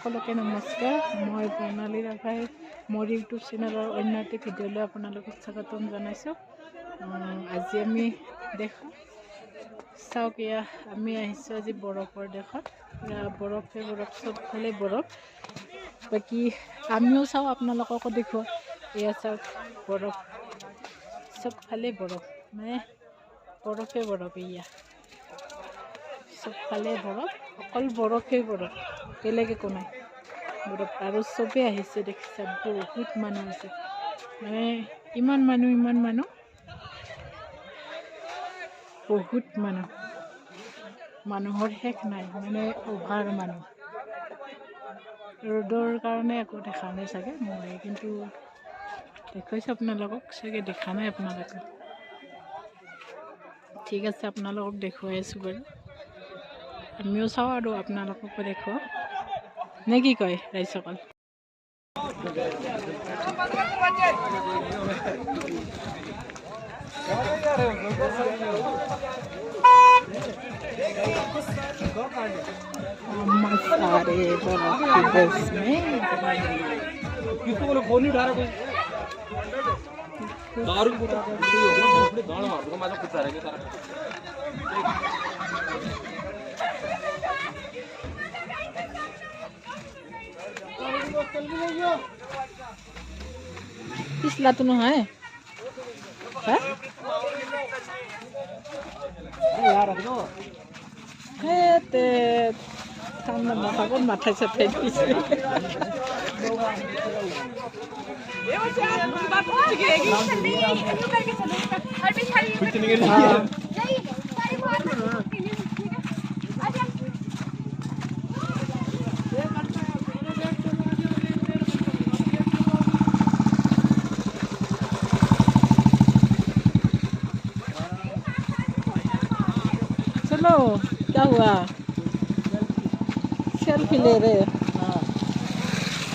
সকলোকে নমস্কাৰ। মই প্ৰণালী ৰাভাই মোৰ ইউটিউব চেনেলৰ অন্য এটি ভিডিঅ'লৈ আপোনালোকক স্বাগতম জনাইছোঁ। আজি আমি চাওক এয়া আমি আহিছোঁ আজি বৰফৰ দেশত। বৰফে বৰফ, চবফালে বৰফ। বাকী আমিও চাওঁ, আপোনালোককো দেখুৱাওঁ। এয়া চাওক বৰফ, চবফালে বৰফ, মানে বৰফে বৰফ। এয়া চবফালে বৰফ, অকল বৰফে বৰফ, বেলেগ একো নাই। বৰফ আৰু চবেই আহিছে, দেখিছা বহুত মানুহ আছে, মানে ইমান মানুহ বহুত মানুহৰ শেষ নাই, মানে অভাৰ মানুহ। ৰ'দৰ কাৰণে একো দেখা নাই চাগে, মই কিন্তু দেখুৱাইছোঁ আপোনালোকক, চাগে দেখা নাই আপোনালোকে। ঠিক আছে, আপোনালোকক দেখুৱাই আছোঁ বাৰু। আমিও চাওঁ আৰু আপোনালোককো দেখুৱাওঁ, নে কি কয় ৰাইজসকল? सारे बर्फ की बस में किसी को फोन नहीं उठा रहा, कोई दारू की बोतल गाड़ मार दूंगा, मैं कुछ रहेगा सारा। पिछला तो है ঠান্ডা মাথা কোন মাথায় চাপাই দিয়েছে। चलो क्या हुआ? सेल्फी ले रहे हैं।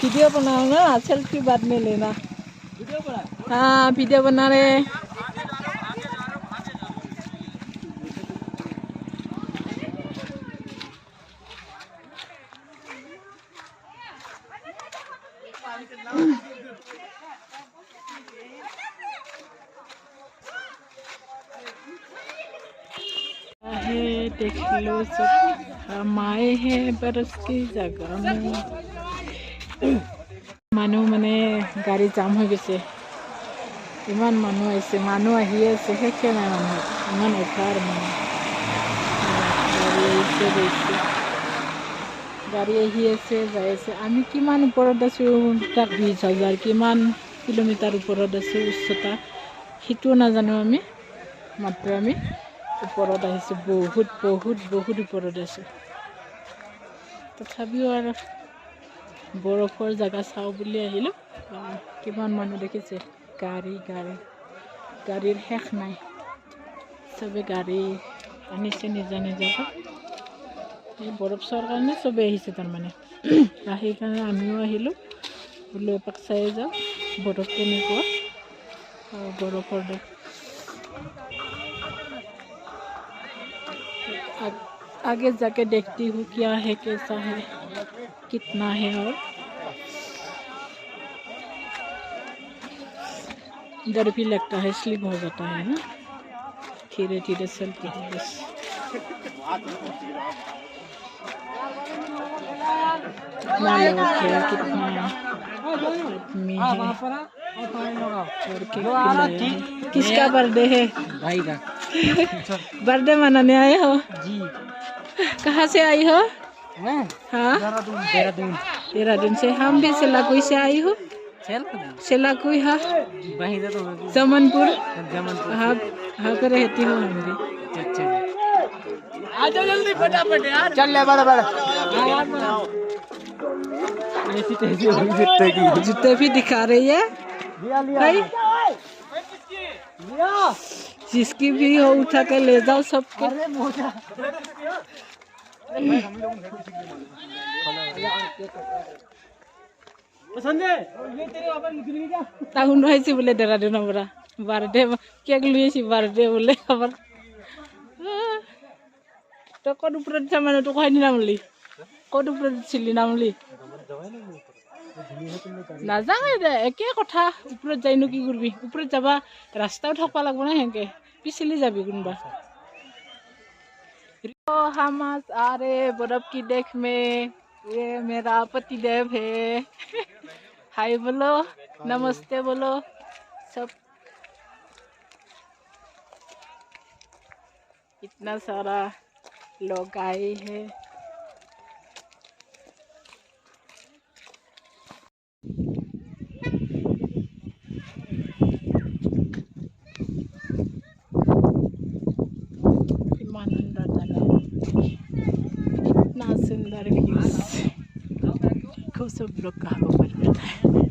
वीडियो बनाओ ना, सेल्फी बाद में लेना। वीडियो बना? हाँ, वीडियो बना रहे। देख लो सब हम आए हैं बरस की जगह में। মানুহ মানে গাড়ী জাম হৈ গৈছে, ইমান মানুহ আহিছে, মানুহ আহি আছে, শেষে নাই মানুহ, ইমান অভাৰ মানুহ। গাড়ী আহি আছে, যাই আছে। আমি কিমান ওপৰত আছোঁ, তাক 20,000 কিমান কিলোমিটাৰ ওপৰত আছোঁ, উচ্চতা সেইটোও নাজানো আমি, মাত্ৰ আমি ওপৰত আহিছোঁ, বহুত ওপৰত আছোঁ। তথাপিও আৰু বৰফৰ জেগা চাওঁ বুলি আহিলোঁ। কিমান মানুহ দেখিছে, গাড়ীৰ শেষ নাই, চবে গাড়ী আনিছে নিজা। এই বৰফ চোৱাৰ কাৰণে চবেই আহিছে তাৰমানে। সেইকাৰণে আমিও আহিলোঁ, বোলো এপাক চাই যাওঁ বৰফ কেনেকুৱা। বৰফৰ দেশ। आगे जाके देखती हूँ क्या है, कैसा है, कितना है। और डर भी लगता है, स्लिप हो जाता है ना, धीरे धीरे चलती है बस। कितना लोग है, कितना आदमी है, और किसका बर्थडे है? भाई का बर्थडे मनाने आए हो जी? कहाँ से आई हो? हाँ, देहरादून से। हम भी सेलाकुई से आई हो। सेलाकुई, हाँ, जमनपुर, हाँ पे रहती हो हम भी। आजा जल्दी फटाफट यार, चल ले बड़ा जूते भी दिखा रही है भाई, जिसकी भी हो उठा के ले जाओ सबको। তাহুন হয়েছি বলে দেরাদুন আমরা বার্থডে কেক লুয়েছি, বার্থডে বলে আবার। তো কত উপরে মানুষ তো কয়নি নামলি, কত উপরে ছিলি নামলি? নাযাওঁ দে একে কথা ওপৰত যাইনো কি কৰিবি ওপৰত যাবা ৰাস্তাও থাকবা লাগব না সেনেকে পিছলি যাবি কোনোবা हम आ रहे बर्फ की देख में ये मेरा पति देव है हाय बोलो नमस्ते बोलो सब इतना सारा लोग आए हैं इतना सुंदर व्यूज को सब लोग कहाँ पर